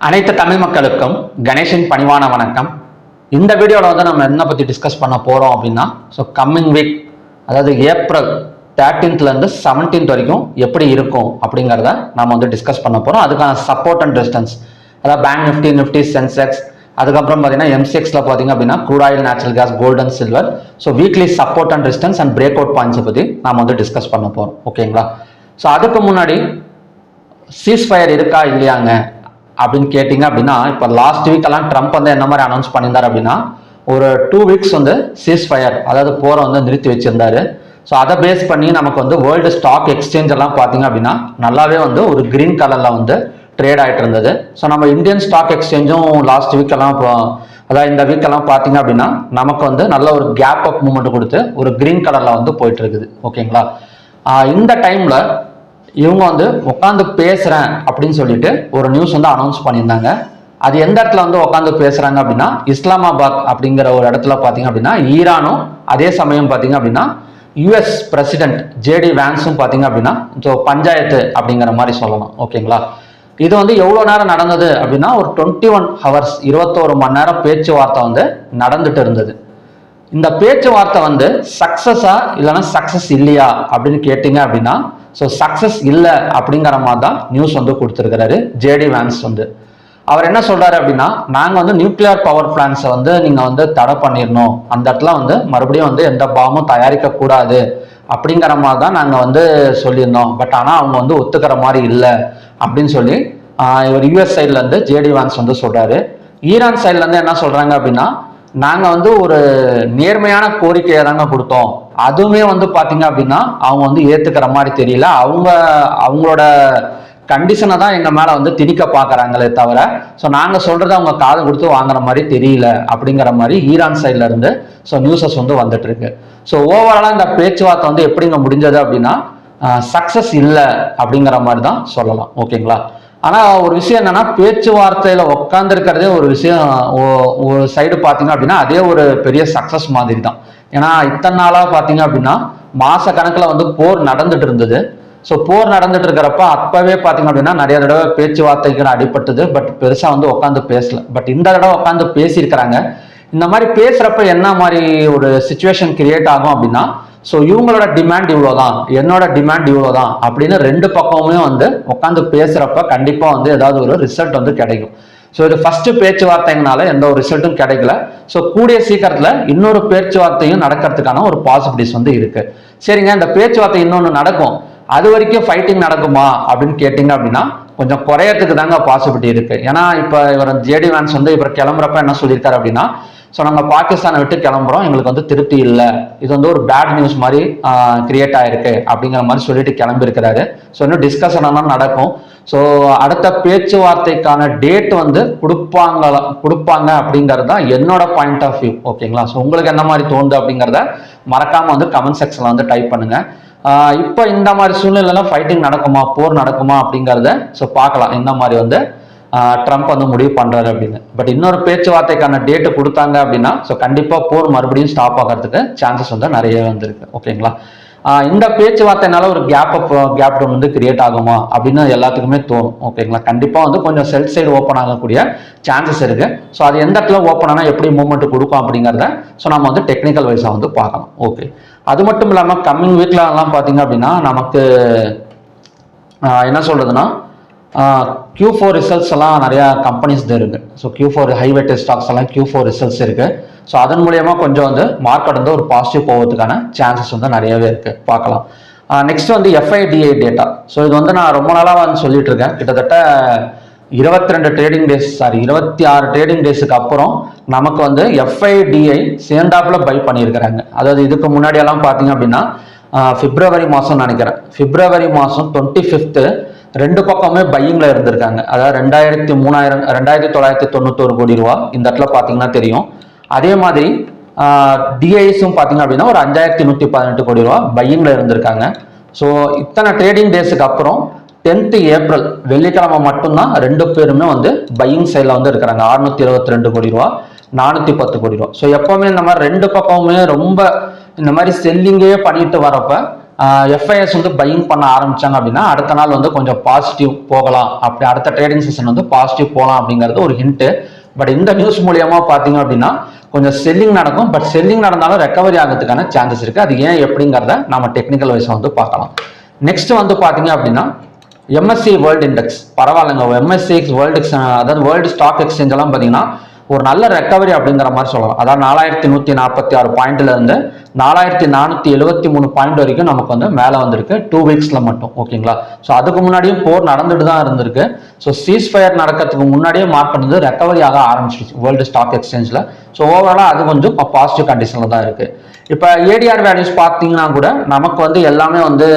அனைத்து தமிழ் மக்களுக்கும் கணேஷின் பணிவான வணக்கம். இந்த வீடியோவில் வந்து நம்ம என்ன பற்றி டிஸ்கஸ் பண்ண போகிறோம் அப்படின்னா, கம்மிங் வீக், அதாவது ஏப்ரல் 13th 17th வரைக்கும் எப்படி இருக்கும் அப்படிங்கிறத நம்ம வந்து டிஸ்கஸ் பண்ண போகிறோம். அதுக்கான சப்போர்ட் அண்ட் ரெசிஸ்டன்ஸ், அதாவது பேங்க் நிஃப்டி, சென்செக்ஸ், அதுக்கப்புறம் பார்த்தீங்கன்னா எம்சிஎக்ஸில் பார்த்தீங்க அப்படின்னா crude oil, natural gas, gold and silver. Weekly support and resistance and break out பாயிண்ட்ஸை பற்றி நம்ம வந்து டிஸ்கஸ் பண்ண போகிறோம். ஓகேங்களா? அதுக்கு முன்னாடி சீஸ்ஃபயர் இருக்கா இல்லையாங்க அப்படின்னு கேட்டிங்க அப்படின்னா, இப்போ லாஸ்ட் வீக்கெல்லாம் ட்ரம்ப் வந்து என்ன மாதிரி அனௌன்ஸ் பண்ணியிருந்தார் அப்படின்னா, ஒரு 2 weeks வந்து சீஸ்ஃபயர், அதாவது போரை வந்து நிறுத்தி வச்சிருந்தாரு. அதை பேஸ் பண்ணி நமக்கு வந்து வேர்ல்டு ஸ்டாக் எக்ஸ்சேஞ்ச் எல்லாம் பார்த்தீங்க அப்படின்னா நல்லாவே வந்து ஒரு கிரீன் கலரில் வந்து ட்ரேட் ஆகிட்டு இருந்தது. நம்ம இந்தியன் ஸ்டாக் எக்ஸ்சேஞ்சும் லாஸ்ட் வீக்கெல்லாம் அதாவது இந்த வீக்கெல்லாம் பார்த்தீங்க அப்படின்னா நமக்கு வந்து நல்ல ஒரு கேப் அப் மூமெண்ட் கொடுத்து ஒரு கிரீன் கலரில் வந்து போயிட்டு இருக்குது. ஓகேங்களா? இந்த டைமில் இவங்க வந்து உட்காந்து பேசுறேன் அப்படின்னு சொல்லிட்டு ஒரு நியூஸ் வந்து அனௌன்ஸ் பண்ணியிருந்தாங்க. அது எந்த இடத்துல வந்து உட்காந்து பேசுறாங்க அப்படின்னா, இஸ்லாமாபாத் அப்படிங்கிற ஒரு இடத்துல பார்த்தீங்க அப்படின்னா ஈரானும், அதே சமயம் பார்த்தீங்க அப்படின்னா யுஎஸ் பிரசிடென்ட் ஜேடி வான்ஸும் பார்த்தீங்க அப்படின்னா பஞ்சாயத்து அப்படிங்கிற மாதிரி சொல்லலாம். ஓகேங்களா? இது வந்து எவ்வளோ நேரம் நடந்தது அப்படின்னா, ஒரு 21 hours 21 மணி நேரம் பேச்சுவார்த்தை வந்து நடந்துட்டு இருந்தது. இந்த பேச்சுவார்த்தை வந்து சக்சஸா இல்லைன்னா சக்சஸ் இல்லையா அப்படின்னு கேட்டீங்க அப்படின்னா, சக்சஸ் இல்லை அப்படிங்கிற மாதிரி தான் நியூஸ் வந்து கொடுத்துருக்கிறாரு ஜேடி வான்ஸ் வந்து. அவர் என்ன சொல்றாரு அப்படின்னா, நாங்க வந்து நியூக்ளியர் பவர் பிளான்ஸை வந்து நீங்க வந்து தடை பண்ணிடணும், அந்த இடத்துல வந்து மறுபடியும் வந்து எந்த பாமும் தயாரிக்க கூடாது அப்படிங்கிற மாதிரி தான் நாங்க வந்து சொல்லியிருந்தோம். பட் ஆனா அவங்க வந்து ஒத்துக்கிற மாதிரி இல்லை அப்படின்னு சொல்லி இவர் யூஎஸ் சைட்ல இருந்து ஜேடி வான்ஸ் வந்து சொல்றாரு. ஈரான் சைட்ல இருந்து என்ன சொல்றாங்க அப்படின்னா, நாங்க வந்து ஒரு நேர்மையான கோரிக்கையை தாங்க கொடுத்தோம், அதுவுமே வந்து பாத்தீங்க அப்படின்னா அவங்க வந்து ஏத்துக்கிற மாதிரி தெரியல, அவங்களோட கண்டிஷனை தான் எங்க மேல வந்து திணிக்க பாக்குறாங்களே தவிர நாங்க சொல்றதை அவங்க காது கொடுத்து வாங்குற மாதிரி தெரியல அப்படிங்கிற மாதிரி ஈரான் சைட்ல இருந்து நியூஸஸ் வந்து வந்துட்டு இருக்கு. ஓவராலா இந்த பேச்சுவார்த்தை வந்து எப்படிங்க முடிஞ்சது அப்படின்னா சக்சஸ் இல்லை அப்படிங்கிற மாதிரி தான் சொல்லலாம். ஓகேங்களா? ஆனா ஒரு விஷயம் என்னன்னா, பேச்சுவார்த்தையில உட்கார்ந்து இருக்கிறதே ஒரு விஷயம், ஒரு சைடு பாத்தீங்க அப்படின்னா அதே ஒரு பெரிய சக்சஸ் மாதிரி தான். ஏன்னா இத்தனை நாளா பாத்தீங்க அப்படின்னா மாச கணக்குல வந்து போர் நடந்துட்டு இருந்தது. போர் நடந்துட்டு இருக்கிறப்ப அப்பவே பாத்தீங்க அப்படின்னா நிறைய தடவை பேச்சுவார்த்தைகள் அடிபட்டது. பட் பெருசா வந்து உட்காந்து பேசல. பட் இந்த தடவை உட்காந்து பேசியிருக்கிறாங்க. இந்த மாதிரி பேசுறப்ப என்ன மாதிரி ஒரு சிச்சுவேஷன் கிரியேட் ஆகும் அப்படின்னா, இவங்களோட டிமாண்ட் இவ்வளவுதான், என்னோட டிமாண்ட் இவ்வளவுதான் அப்படின்னு ரெண்டு பக்கமுமே வந்து உட்காந்து பேசுறப்ப கண்டிப்பா வந்து ஏதாவது ஒரு ரிசல்ட் வந்து கிடைக்கும். இது ஃபர்ஸ்ட் பேச்சுவார்த்தைங்கனால எந்த ஒரு ரிசல்ட்டும் கிடைக்கல. கூடிய சீக்கிரத்துல இன்னொரு பேச்சுவார்த்தையும் நடக்கிறதுக்கான ஒரு பாசிபிலிட்டிஸ் வந்து இருக்கு. சரிங்க, இந்த பேச்சுவார்த்தை இன்னொன்னு நடக்கும், அது வரைக்கும் ஃபைட்டிங் நடக்குமா அப்படின்னு கேட்டீங்க அப்படின்னா கொஞ்சம் குறையறதுக்கு தாங்க பாசிபிலிட்டி இருக்கு. ஏன்னா இப்ப இவர் ஜேடி வான்ஸ் வந்து இவர் கிளம்புறப்ப என்ன சொல்லியிருக்காரு அப்படின்னா, நாங்க பாகிஸ்தானை விட்டு கிளம்புறோம், எங்களுக்கு வந்து திருப்தி இல்லை, இது வந்து ஒரு பேட் நியூஸ் மாதிரி கிரியேட் ஆயிருக்கு அப்படிங்கிற மாதிரி சொல்லிட்டு கிளம்பி இருக்கிறாரு. இன்னும் டிஸ்கஷன் எல்லாம் நடக்கும். அடுத்த பேச்சுவார்த்தைக்கான டேட் வந்து கொடுப்பாங்க அப்படிங்கிறது தான் என்னோட பாயிண்ட் ஆஃப் வியூ. ஓகேங்களா? உங்களுக்கு என்ன மாதிரி தோணுது அப்படிங்கிறத மறக்காம வந்து கமெண்ட் செக்ஷன்ல வந்து டைப் பண்ணுங்க. இப்போ இந்த மாதிரி சூழ்நிலையில ஃபைட்டிங் நடக்குமா, போர் நடக்குமா அப்படிங்கிறத பார்க்கலாம், இந்த மாதிரி வந்து ட்ரம்ப் வந்து முடிவு பண்றாரு அப்படின்னு. பட் இன்னொரு பேச்சுவார்த்தைக்கான டேட்டு கொடுத்தாங்க அப்படின்னா கண்டிப்பா போர் மறுபடியும் ஸ்டாப் ஆகிறதுக்கு சான்சஸ் வந்து நிறைய வந்திருக்கு. ஓகேங்களா? இந்த பேச்சுவார்த்தைனால ஒரு கேப் டவுன் வந்து கிரியேட் ஆகுமா அப்படின்னு எல்லாத்துக்குமே தோணும். ஓகேங்களா? கண்டிப்பா வந்து கொஞ்சம் செல் சைடு ஓப்பன் ஆகக்கூடிய சான்சஸ் இருக்கு. அது எந்த இடத்துல ஓப்பன் ஆனா எப்படி மூவ்மெண்ட் கொடுக்கும் அப்படிங்கிறத நம்ம வந்து டெக்னிக்கல் வைஸா வந்து பார்க்கலாம். ஓகே, அது மட்டும் இல்லாம கம்மிங் வீக்ல எல்லாம் பாத்தீங்க அப்படின்னா நமக்கு என்ன சொல்றதுன்னா Q4 ரிசல்ட்ஸ் எல்லாம் நிறைய கம்பெனிஸ் இருக்கு. Q4 ஹைவேட்டட் ஸ்டாக்ஸ் எல்லாம் Q4 ரிசல்ட்ஸ் இருக்கு. அதன் மூலியமா கொஞ்சம் வந்து மார்க்கெட் வந்து ஒரு பாசிட்டிவ் போகிறதுக்கான சான்சஸ் வந்து நிறையவே இருக்கு, பார்க்கலாம். நெக்ஸ்ட் வந்து FIDI டேட்டா. இது வந்து நான் ரொம்ப நாளா வந்து சொல்லிட்டு இருக்கேன். கிட்டத்தட்ட 22 ட்ரேடிங் டேஸ் 26 ட்ரேடிங் டேஸுக்கு அப்புறம் நமக்கு வந்து FIDI சேர்ந்தாப்புல பை பண்ணியிருக்கிறாங்க. அதாவது இதுக்கு முன்னாடி எல்லாம் பார்த்தீங்க அப்படின்னா பிப்ரவரி மாதம் நினைக்கிறேன், பிப்ரவரி மாதம் 25th ரெண்டு பக்கமே பையிங்ல இருந்திருக்காங்க. அதாவது 2991 கோடி ரூபா இந்த இடத்துல பார்த்தீங்கன்னா தெரியும். அதே மாதிரி டிஐஸும் பார்த்தீங்க அப்படின்னா ஒரு 5118 கோடி ரூபா பையிங்ல இருந்திருக்காங்க. இத்தனை ட்ரேடிங் டேஸுக்கு அப்புறம் 10th ஏப்ரல் வெள்ளிக்கிழமை மட்டும்தான் ரெண்டு பேருமே வந்து பையிங் சைட்ல வந்து இருக்கிறாங்க. 672 கோடி ரூபா, 410 கோடி ரூபா. எப்பவுமே இந்த மாதிரி ரெண்டு பக்கமுமே ரொம்ப இந்த மாதிரி செல்லிங்கே பண்ணிட்டு வரப்ப எஃப்ஐஎஸ் வந்து பையிங் பண்ண ஆரம்பிச்சாங்க அப்படின்னா அடுத்த நாள் வந்து கொஞ்சம் பாசிட்டிவ் போகலாம், அப்படி அடுத்த ட்ரேடிங் செஷன் வந்து பாசிட்டிவ் போகலாம் அப்படிங்கிறது ஒரு ஹிண்ட்டு. பட் இந்த நியூஸ் மூலியமா பார்த்தீங்க அப்படின்னா கொஞ்சம் செல்லிங் நடக்கும். பட் செல்லிங் நடந்தாலும் ரெக்கவரி ஆகிறதுக்கான சான்சஸ் இருக்கு. அது ஏன் எப்படிங்கிறத நம்ம டெக்னிக்கல் வைஸை வந்து பார்க்கலாம். நெக்ஸ்ட் வந்து பார்த்தீங்க அப்படின்னா எம்எஸ்சி வேர்ல்டு இண்டெக்ஸ் பரவாயில்லைங்க. எம்எஸ்சி வேர்ல்டு அதாவது வேர்ல்டு ஸ்டாக் எக்ஸ்சேஞ்ச் எல்லாம் பார்த்தீங்கன்னா ஒரு நல்ல ரெக்கவரி அப்படிங்கிற மாதிரி சொல்லலாம். அதாவது 4146 பாயிண்ட்ல இருந்து 4473 பாயிண்ட் வரைக்கும் நமக்கு வந்து மேலே வந்திருக்கு 2 வீக்ஸ்ல மட்டும். ஓகேங்களா? ஸோ அதுக்கு முன்னாடியும் போர் நடந்துட்டு தான் இருந்திருக்கு. ஸோ சீஸ்ஃபயர் நடக்கிறதுக்கு முன்னாடியே மார்க்கெட் வந்து ரெக்கவரி ஆக ஆரம்பிச்சிருச்சு வேர்ல்டு ஸ்டாக் எக்ஸ்சேஞ்சில். ஸோ ஓவராலாக அது கொஞ்சம் பாசிட்டிவ் கண்டிஷனில் தான் இருக்கு. இப்போ ஏடிஆர் வேல்யூஸ் பார்த்தீங்கன்னா கூட நமக்கு வந்து எல்லாமே வந்து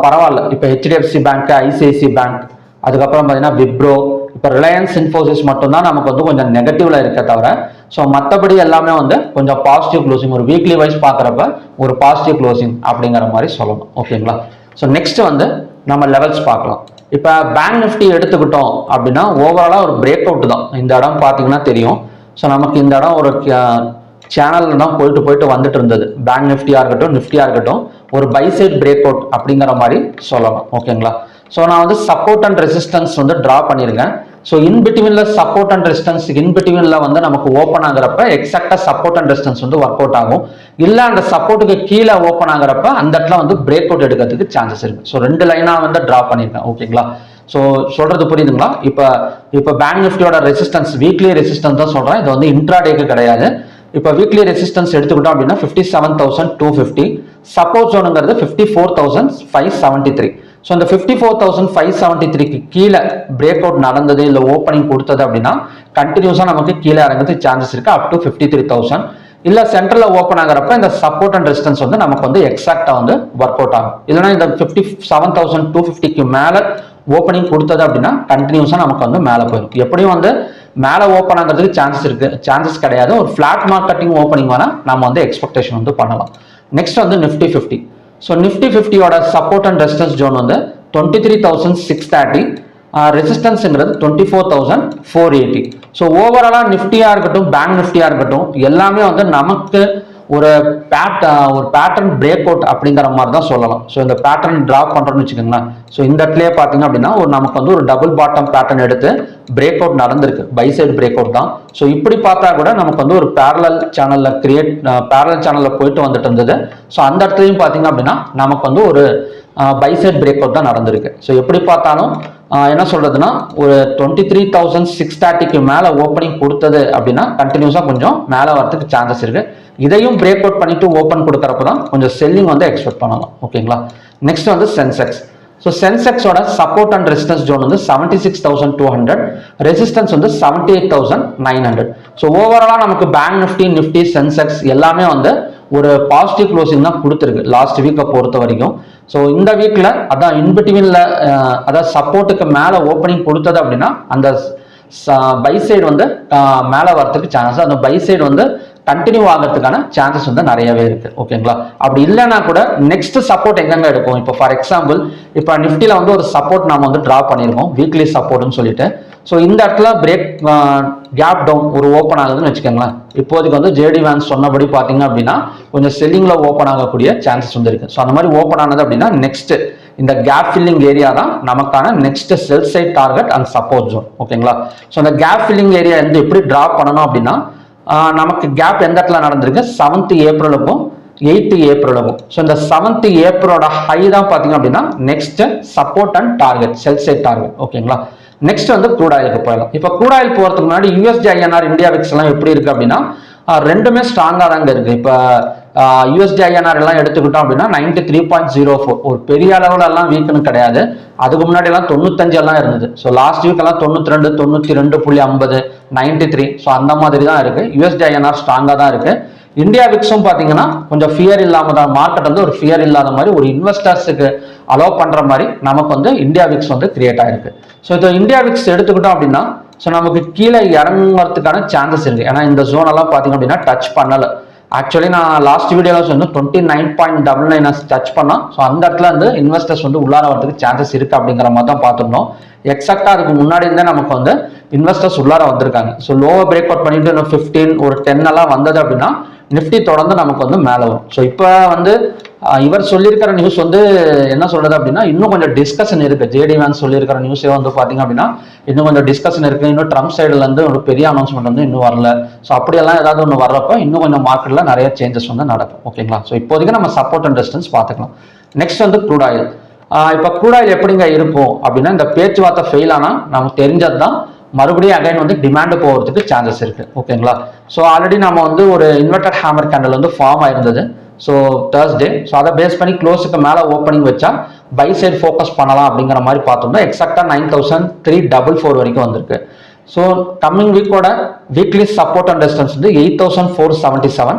பரவாயில்ல. இப்போ ஹெச்டிஎஃப்சி பேங்க், ஐசிஐசி பேங்க், அதுக்கப்புறம் பார்த்தீங்கன்னா விப்ரோ, இப்போ ரிலையன்ஸ் இன்ஃபோசிஸ் மட்டும்தான் நமக்கு வந்து கொஞ்சம் நெகட்டிவ்ல இருக்க தவிர ஸோ மற்றபடி எல்லாமே வந்து கொஞ்சம் பாசிட்டிவ் க்ளோசிங், ஒரு வீக்லி வைஸ் பார்க்குறப்ப ஒரு பாசிட்டிவ் க்ளோசிங் அப்படிங்கிற மாதிரி சொல்லணும். ஓகேங்களா? ஸோ நெக்ஸ்ட் வந்து நம்ம லெவல்ஸ் பார்க்கலாம். இப்போ பேங்க் நிஃப்டி எடுத்துக்கிட்டோம் அப்படின்னா ஓவராலாக ஒரு பிரேக் அவுட் தான். இந்த இடம் பார்த்தீங்கன்னா தெரியும். ஸோ நமக்கு இந்த இடம் ஒரு சேனல்ல தான் போயிட்டு வந்துட்டு இருந்தது. பேங்க் நிஃப்டியா இருக்கட்டும், நிஃப்டியா இருக்கட்டும், ஒரு பை சைட் பிரேக் அவுட் அப்படிங்கிற மாதிரி சொல்லலாம். ஓகேங்களா? ஸோ நான் வந்து சப்போர்ட் அண்ட் ரெசிஸ்டன்ஸ் வந்து டிரா பண்ணியிருக்கேன். ஸோ இன்பிட்வீன்ல சப்போர்ட் அண்ட் ரெசிஸ்டன்ஸ் இன்பிட்வீன்ல வந்து நமக்கு ஓப்பன் ஆகிறப்ப எக்ஸாக்டா சப்போர்ட் அண்ட் ரெசிஸ்டன்ஸ் வந்து ஒர்க் அவுட் ஆகும். இல்லை அந்த சப்போர்ட்டுக்கு கீழே ஓப்பன் ஆகிறப்ப அந்த இடத்துல வந்து பிரேக் அவுட் எடுக்கிறதுக்கு சான்சஸ் இருக்கு. ஸோ 2 லைனா வந்து டிரா பண்ணியிருக்கேன். ஓகேங்களா? ஸோ சொல்றது புரியுதுங்களா? இப்போ பேங்க் நிஃப்டியோட ரெசிஸ்டன்ஸ் வீக்லி ரெசிஸ்டன்ஸ் தான் சொல்றேன். இது வந்து இன்ட்ராடேக்கு கிடையாது. இப்போ வீக்லி ரெசிஸ்டன்ஸ் எடுத்துக்கிட்டோம் அப்படின்னா 57,250, சப்போர்ட் ஜோனுங்கிறது 54,573. ஸோ இந்த 54,573க்கு கீழே பிரேக் அவுட் நடந்தது இல்லை ஓப்பனிங் கொடுத்தது அப்படின்னா கண்டினியூஸாக நமக்கு கீழே இறங்கிறதுக்கு சான்சஸ் இருக்கு அப் டு 53,000. இல்லை சென்ட்ரலில் ஓப்பன் ஆகிறப்ப இந்த சப்போர்ட் அண்ட் ரெசிஸ்டன்ஸ் வந்து நமக்கு வந்து எக்ஸாக்டாக வந்து ஒர்க் அவுட் ஆகும். இல்லைன்னா இந்த 57,250க்கு மேலே ஓப்பனிங் கொடுத்தது அப்படின்னா கண்டினியூஸாக நமக்கு வந்து மேலே போயிடும். எப்படியும் வந்து மேலே ஓப்பன் ஆகிறதுக்கு சான்சஸ் கிடையாது. ஒரு ஃபிளாட் மார்க்கெட்டிங் ஓப்பனிங் வேணா நம்ம வந்து எக்ஸ்பெக்டேஷன் வந்து பண்ணலாம். நெக்ஸ்ட் வந்து நிஃப்டி 50. ஸோ நிஃப்டி 50யோட சப்போர்ட் அண்ட் ரெசிஸ்டன்ஸ் ஜோன் வந்து 23,630, ரெசிஸ்டன்ஸ்ங்கிறது 24,480. ஸோ ஓவராலாக நிஃப்டியா இருக்கட்டும், பேங்க் நிஃப்டியா இருக்கட்டும், எல்லாமே வந்து நமக்கு ஒரு பேட்டர்ன் பிரேக் அவுட் அப்படிங்கிற மாதிரி தான் சொல்லலாம். ஸோ இந்த பேட்டர்ன் டிராப் பண்றோம்னு வச்சுக்கோங்களேன். ஸோ இந்த இடத்துலயே பார்த்தீங்க அப்படின்னா நமக்கு வந்து ஒரு டபுள் பாட்டம் பேட்டர்ன் எடுத்து பிரேக் அவுட் நடந்திருக்கு. பை சைடு பிரேக் அவுட் தான். ஸோ இப்படி பார்த்தா கூட நமக்கு வந்து ஒரு பேரலல் சேனல்ல போயிட்டு வந்துட்டு இருந்தது. ஸோ அந்த இடத்துலையும் பார்த்தீங்க அப்படின்னா நமக்கு வந்து ஒரு பை சைட் பிரேக் அவுட் தான் நடந்திருக்கு. ஸோ எப்படி பார்த்தாலும் என்ன சொல்றதுன்னா ஒரு 23,630க்கு மேலே ஓப்பனிங் கொடுத்தது அப்படின்னா கண்டினியூஸாக கொஞ்சம் மேலே வரதுக்கு சான்சஸ் இருக்கு. இதையும் பிரேக் அவுட் பண்ணிட்டு ஓப்பன் கொடுக்கறப்ப தான் கொஞ்சம் செல்லிங் வந்து எக்ஸ்பெக்ட் பண்ணலாம். ஓகேங்களா? நெக்ஸ்ட் வந்து சென்செக்ஸ். ஸோ சென்செக்ஸோட சப்போர்ட் அண்ட் ரெசிஸ்டன்ஸ் ஜோன் வந்து 76,200, ரெசிஸ்டன்ஸ் வந்து 78,900. ஸோ ஓவராலாக நமக்கு பேங்க் நிஃப்டி, சென்செக்ஸ் எல்லாமே வந்து ஒரு பாசிட்டிவ் க்ளோசிங் தான் கொடுத்துருக்கு லாஸ்ட் வீக்கை பொறுத்த வரைக்கும். ஸோ இந்த வீக்ல அதான் இன்பிட்வீன்ல அதாவது சப்போர்ட்டுக்கு மேலே ஓப்பனிங் கொடுத்தது அப்படின்னா அந்த பை சைடு வந்து மேலே வரதுக்கு சான்சஸ், அந்த பை சைடு வந்து கண்டினியூ ஆகிறதுக்கான சான்சஸ் வந்து நிறையவே இருக்கு. ஓகேங்களா? அப்படி இல்லைன்னா கூட நெக்ஸ்ட் சப்போர்ட் எங்கெங்க எடுக்கும். இப்போ ஃபார் எக்ஸாம்பிள் இப்போ நிஃப்டியில் வந்து ஒரு சப்போர்ட் நம்ம வந்து டிரா பண்ணியிருக்கோம், வீக்லி சப்போர்ட்னு சொல்லிட்டு. ஸோ இந்த இடத்துல பிரேக் கேப் டவுன் ஒரு ஓப்பன் ஆகுதுன்னு வச்சுக்கோங்களேன். இப்போதைக்கு வந்து ஜேடி வேன்ஸ் சொன்னபடி பார்த்தீங்க அப்படின்னா கொஞ்சம் செல்லிங்ல ஓப்பன் ஆகக்கூடிய சான்சஸ் வந்து இருக்கு. ஸோ அந்த மாதிரி ஓப்பன் ஆனது அப்படின்னா நெக்ஸ்ட் இந்த கேப் ஃபில்லிங் ஏரியா தான் நமக்கான next sell side target and support zone. ஓகேங்களா? ஸோ அந்த கேப் ஃபில்லிங் ஏரியா வந்து எப்படி டிராப் பண்ணணும் அப்படின்னா நமக்கு கேப் எந்த இடத்துல நடந்திருக்கு 7th ஏப்ரலுக்கும் 8th ஏப்ரலுக்கும். ஸோ இந்த 7th ஏப்ரலோட ஹை தான் பார்த்தீங்க அப்படின்னா next support and target, sell side target. ஓகேங்களா? நெக்ஸ்ட் வந்து க்ரூட் ஆயிலுக்கு போயிடலாம். இப்போ க்ரூட் ஆயில் போகிறதுக்கு முன்னாடி யூஎஸ்டி ஐஎன்ஆர், இந்தியா விக்ஸ் எல்லாம் எப்படி இருக்கு அப்படின்னா ரெண்டுமே ஸ்ட்ராங்காக தாங்க இருக்கு. இப்போ யூஎஸ்டி ஐஎன்ஆர் எல்லாம் எடுத்துக்கிட்டோம் அப்படின்னா 93.04, ஒரு பெரிய அளவுல எல்லாம் வீக்குன்னு கிடையாது. அதுக்கு முன்னாடி எல்லாம் 95 எல்லாம் இருந்தது. ஸோ லாஸ்ட் வீக் எல்லாம் 92, 92.50, 93. ஸோ அந்த மாதிரி தான் இருக்கு. யூஎஸ்டி ஐஎன்ஆர் ஸ்ட்ராங்காக தான் இருக்கு. இந்தியா விக்ஸும் பார்த்தீங்கன்னா கொஞ்சம் ஃபியர் இல்லாம தான், மார்க்கெட் வந்து ஒரு ஃபியர் இல்லாத மாதிரி ஒரு இன்வெஸ்டர்ஸுக்கு அலோவ் பண்ற மாதிரி நமக்கு வந்து இந்தியா விக்ஸ் வந்து கிரியேட் ஆயிருக்கு. ஸோ இது இந்தியா விக்ஸ் எடுத்துக்கிட்டோம் அப்படின்னா ஸோ நமக்கு கீழே இறங்குறதுக்கான சான்சஸ் இருக்கு. ஏன்னா இந்த ஜோன் எல்லாம் பார்த்தீங்க அப்படின்னா டச் பண்ணல. ஆக்சுவலி நான் லாஸ்ட் வீடியோவில் வந்து 29.99 டச் பண்ணோம். ஸோ அந்த இடத்துல வந்து இன்வெஸ்டர்ஸ் வந்து உள்ளார வரதுக்கு சான்சஸ் இருக்கு அப்படிங்கிற மாதிரி தான் பார்த்துருந்தோம். எக்ஸாக்டா அதுக்கு முன்னாடி இருந்தே நமக்கு வந்து இன்வெஸ்டர்ஸ் உள்ளார வந்திருக்காங்க. ஸோ லோவை பிரேக் அவுட் பண்ணிட்டு இன்னும் 15 ஒரு 10 எல்லாம் வந்தது அப்படின்னா நிஃப்டி தொடர்ந்து நமக்கு வந்து மேலே வரும். ஸோ இப்போ வந்து இவர் சொல்லியிருக்கிற நியூஸ் வந்து என்ன சொல்றது அப்படின்னா இன்னும் கொஞ்சம் டிஸ்கஷன் இருக்கு. ஜேடி வேன்ஸ் சொல்லியிருக்கிற நியூஸே வந்து பாத்தீங்க அப்படின்னா இன்னும் கொஞ்சம் டிஸ்கஷன் இருக்கு. இன்னும் ட்ரம்ப் சைடுல இருந்து ஒரு பெரிய அனௌன்ஸ்மெண்ட் வந்து இன்னும் வரல. ஸோ அப்படியெல்லாம் ஏதாவது ஒன்று வர்றப்ப இன்னும் கொஞ்சம் மார்க்கெட்ல நிறைய சேஞ்சஸ் வந்து நடக்கும். ஓகேங்களா? ஸோ இப்போதைக்கு நம்ம சப்போர்ட் அண்ட் ரெசிஸ்டன்ஸ் பார்த்துக்கலாம். நெக்ஸ்ட் வந்து க்ரூட் ஆயில். இப்போ க்ரூட் ஆயில் எப்படிங்க இருக்கும் அப்படின்னா இந்த பேச்சுவார்த்தை ஃபெயில் ஆனால் நமக்கு தெரிஞ்சது தான் மறுபடியும் அகைன் வந்து டிமாண்ட் போகிறதுக்கு சான்சஸ் இருக்கு. ஓகேங்களா? ஸோ ஆல்ரெடி நம்ம வந்து ஒரு இன்வெர்டட் ஹேமர் கேண்டல் வந்து ஃபார்ம் ஆயிருந்தது. So Thursday. ஸோ அதை பேஸ் பண்ணி க்ளோஸுக்கு மேலே ஓப்பனிங் வச்சா பை சைடு ஃபோக்கஸ் பண்ணலாம் அப்படிங்கிற மாதிரி பார்த்தோம்னா எக்ஸாக்டாக 9344 வரைக்கும் வந்திருக்கு. ஸோ கம்மிங் வீக்கோட வீக்லி சப்போர்ட் அண்ட் ரெசிஸ்டன்ஸ் வந்து 8477,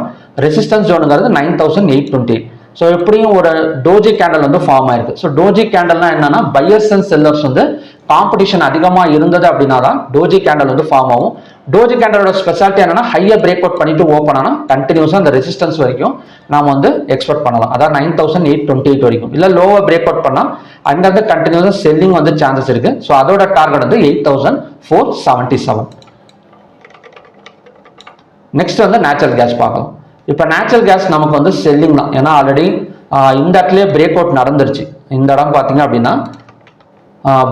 ரெசிஸ்டன்ஸ் ஜோனுங்கிறது 9828. ஸோ எப்படியும் ஒரு டோஜி கேண்டல் வந்து ஃபார்ம் ஆயிருக்கு. ஸோ டோஜி கேண்டல்னா என்னன்னா பையர்ஸ் அண்ட் செல்லர்ஸ் வந்து காம்படிஷன் அதிகமாக இருந்தது அப்படின்னா தான் டோஜி கேண்டல் வந்து ஃபார்ம் ஆகும். டோஜி கேண்டலோட ஸ்பெஷாலிட்டி என்னன்னா ஹையை பிரேக் அவுட் பண்ணிட்டு ஓப்பன் ஆனால் கண்டினியூஸாக அந்த ரெசிஸ்டன்ஸ் வரைக்கும் நாம வந்து எக்ஸ்பெக்ட் பண்ணலாம். அதாவது 9828 வரைக்கும். இல்லை லோவை பிரேக் அவுட் பண்ணால் அங்கேருந்து கண்டினியூஸாக செல்லிங் வந்து சான்சஸ் இருக்கு. ஸோ அதோட டார்கெட் வந்து 8477. நெக்ஸ்ட் வந்து நேச்சுரல் கேஸ் பார்க்கலாம். இப்போ நேச்சுரல் கேஸ் நமக்கு வந்து செல்லிங் தான். ஏன்னா ஆல்ரெடி இந்த இடத்துலயே பிரேக் அவுட் நடந்துருச்சு. இந்த இடம் பார்த்தீங்க அப்படின்னா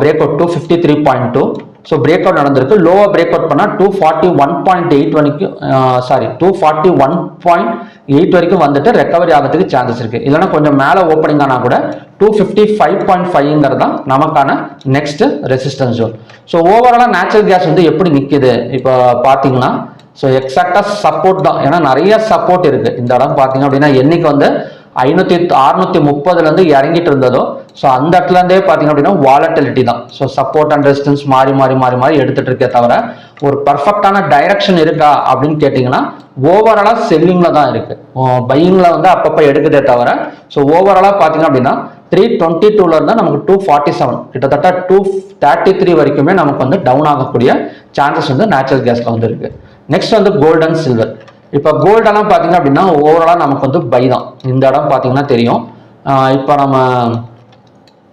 break out 253.2. So break out நடந்திருக்கு. லோவா பிரேக் அவுட் பண்ணால் 241.8 வரைக்கும் 241.8 வரைக்கும் வந்துட்டு ரெக்கவரி ஆகிறதுக்கு சான்சஸ் இருக்கு. இல்லைன்னா கொஞ்சம் மேலே ஓப்பனிங் ஆனால் கூட 255.5 தான் நமக்கான நெக்ஸ்ட் ரெசிஸ்டன்ஸ் ஜோன். ஸோ ஓவராலாக நேச்சுரல் கேஸ் வந்து எப்படி நிற்குது இப்போ பார்த்தீங்கன்னா ஸோ எக்ஸாக்டாக சப்போர்ட் தான். ஏன்னா நிறைய சப்போர்ட் இருக்கு. இந்த இடம் பார்த்தீங்க அப்படின்னா என்னைக்கு வந்து 630 இறங்கிட்டு இருந்ததோ ஸோ அந்த இடத்துல இருந்தே பார்த்தீங்க அப்படின்னா வாலட்டிலிட்டி தான். ஸோ சப்போர்ட் அண்ட் ரெசிஸ்டன்ஸ் மாறி மாறி மாறி மாறி எடுத்துட்டு இருக்கே தவிர ஒரு பர்ஃபெக்டான டைரக்ஷன் இருக்கா அப்படின்னு கேட்டிங்கன்னா ஓவராலாக செல்லிங்ல தான் இருக்கு. பையிங்ல வந்து அப்பப்போ எடுக்குதே தவிர ஸோ ஓவராலாக பார்த்தீங்க அப்படின்னா 322 இருந்தால் நமக்கு 247 கிட்டத்தட்ட 233 வரைக்குமே நமக்கு வந்து டவுன் ஆகக்கூடிய சான்சஸ் வந்து நேச்சுரல் கேஸ்ல வந்து இருக்கு. நெக்ஸ்ட் வந்து கோல்டு அண்ட் சில்வர். இப்போ கோல்டெல்லாம் பார்த்தீங்க அப்படின்னா ஓவராலாக நமக்கு வந்து பை தான். இந்த இடம் பார்த்தீங்கன்னா தெரியும். இப்போ நம்ம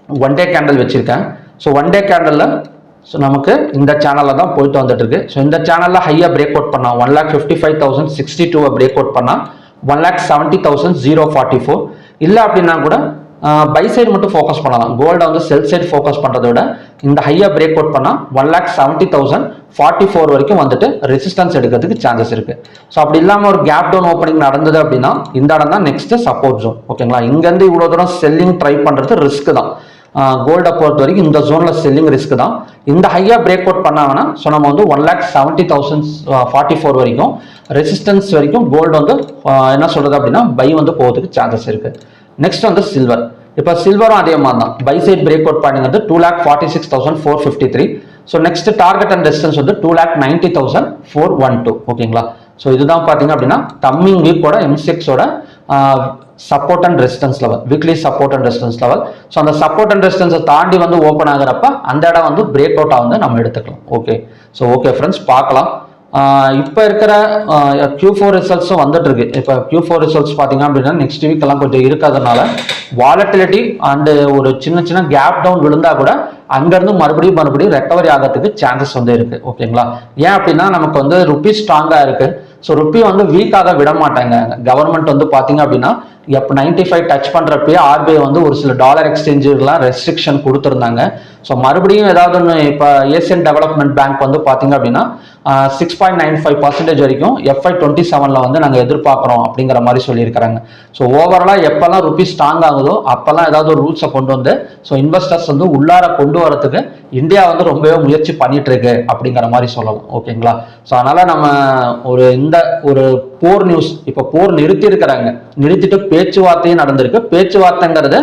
ஒன் டே கேண்டல் வச்சிருக்கேன். ஸோ ஒன் டே கேண்டலில் ஸோ நமக்கு இந்த சேனலில் தான் போயிட்டு வந்துட்டு இருக்கு. ஸோ இந்த சேனலில் ஹையாக பிரேக் அவுட் பண்ணால் 1,55,062 பிரேக் அவுட் பண்ணால் 1,70,044. இல்லை அப்படின்னா கூட பை சைடு மட்டும் ஃபோக்கஸ் பண்ணலாம். கோல்டை வந்து செல் சைடு ஃபோக்கஸ் பண்ணுறத விட இந்த ஹையாக பிரேக் அவுட் பண்ணால் 1,70,044 வரைக்கும் வந்துட்டு ரெசிஸ்டன்ஸ் எடுக்கிறதுக்கு சான்சஸ் இருக்கு. ஸோ அப்படி இல்லாமல் ஒரு கேப் டவுன் ஓப்பனிங் நடந்தது அப்படின்னா இந்த இடம் தான் நெக்ஸ்ட் சப்போர்ட் ஜோன். ஓகேங்களா? இங்கேருந்து இவ்வளோ தூரம் செல்லிங் ட்ரை பண்ணுறது ரிஸ்க் தான். கோல்டை பொறுத்த வரைக்கும் இந்த ஜோனில் செல்லிங் ரிஸ்க் தான். இந்த ஹையாக பிரேக் அவுட் பண்ணாங்கன்னா ஸோ நம்ம வந்து 1,70,044 வரைக்கும் ரெசிஸ்டன்ஸ் வரைக்கும் கோல்டு வந்து என்ன சொல்றது அப்படின்னா பை வந்து போகிறதுக்கு சான்சஸ் இருக்கு. நெக்ஸ்ட் வந்து சில்வர். இப்போ சில்வரும் அதே மாதிரி தான். பை சைட் பிரேக் அவுட் பண்ணுறது 2,46,453. So next target and resistance வந்து 2,90,412. ஓகேங்களா? ஸோ இதுதான் பார்த்தீங்க அப்படின்னா கம்மிங் வீக்கோட M6ஓட support and resistance level, weekly support and resistance level. So அந்த சப்போர்ட் அண்ட் ரெசிஸ்டன்ஸை தாண்டி வந்து ஓப்பன் ஆகிறப்ப அந்த இடம் வந்து பிரேக் அவுட்டாக வந்து நம்ம எடுத்துக்கலாம். ஓகே. ஸோ ஓகே ஃப்ரெண்ட்ஸ், பார்க்கலாம். இப்போ இருக்கிற Q4 ரிசல்ட்ஸும் வந்துட்டு இருக்கு. இப்போ Q4 ரிசல்ட்ஸ் பார்த்தீங்க அப்படின்னா நெக்ஸ்ட் வீக் எல்லாம் கொஞ்சம் இருக்கிறதுனால வாலட்டிலிட்டி அண்டு ஒரு சின்ன சின்ன கேப் டவுன் விழுந்தா கூட அங்கேருந்து மறுபடியும் ரெக்கவரி ஆகிறதுக்கு சான்சஸ் வந்து இருக்கு. ஓகேங்களா? ஏன் அப்படின்னா நமக்கு வந்து ருப்பி ஸ்ட்ராங்காக இருக்கு. ஸோ ருப்பி வந்து வீக்காக விட மாட்டாங்க. கவர்மெண்ட் வந்து பார்த்தீங்க அப்படின்னா எப்போ 95 டச் பண்ணுறப்பயே RBI வந்து ஒரு சில டாலர் எக்ஸ்சேஞ்சுலாம் ரெஸ்ட்ரிக்ஷன் கொடுத்துருந்தாங்க. ஸோ மறுபடியும் ஏதாவது ஒன்று இப்போ ஏசியன் டெவலப்மெண்ட் பேங்க் வந்து பார்த்தீங்க அப்படின்னா 6.95% வரைக்கும் FY27 வந்து நாங்கள் எதிர்பார்க்குறோம் அப்படிங்கிற மாதிரி சொல்லியிருக்கிறாங்க. ஸோ ஓவராலாக எப்போல்லாம் ருப்பி ஸ்ட்ராங் ஆகுதோ அப்போல்லாம் ஏதாவது ஒரு ரூல்ஸை கொண்டு வந்து ஸோ இன்வெஸ்டர்ஸ் வந்து உள்ளார கொண்டு வரதுக்கு இந்தியா வந்து ரொம்பவே முயற்சி பண்ணிட்டு இருக்கு அப்படிங்கிற மாதிரி சொல்லலாம். ஓகேங்களா? ஸோ அதனால நம்ம ஒரு போர் நியூஸ், இப்போ போர் நிறுத்திட்டு பேச்சுவார்த்தையும் நடந்திருக்கு. பேச்சுவார்த்தைங்கிறது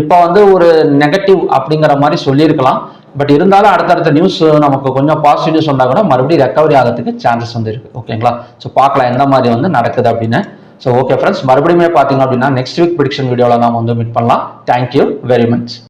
இப்போ வந்து ஒரு நெகட்டிவ் அப்படிங்கிற மாதிரி சொல்லியிருக்கலாம். பட் இருந்தாலும் அடுத்தடுத்த நியூஸ் நமக்கு கொஞ்சம் பாசிட்டிவ் நியூஸ் வந்தால் கூட மறுபடியும் ரெக்கவரி ஆகிறதுக்கு சான்சஸ் வந்து இருக்கு. ஓகேங்களா? ஸோ பார்க்கலாம் எந்த மாதிரி வந்து நடக்குது அப்படின்னு. ஸோ ஓகே ஃப்ரெண்ட்ஸ், மறுபடியும் பார்த்தீங்க அப்படின்னா நெக்ஸ்ட் வீக் ப்ரெடிக்ஷன் வீடியோவில் நாம் வந்து மீட் பண்ணலாம். Thank you very much.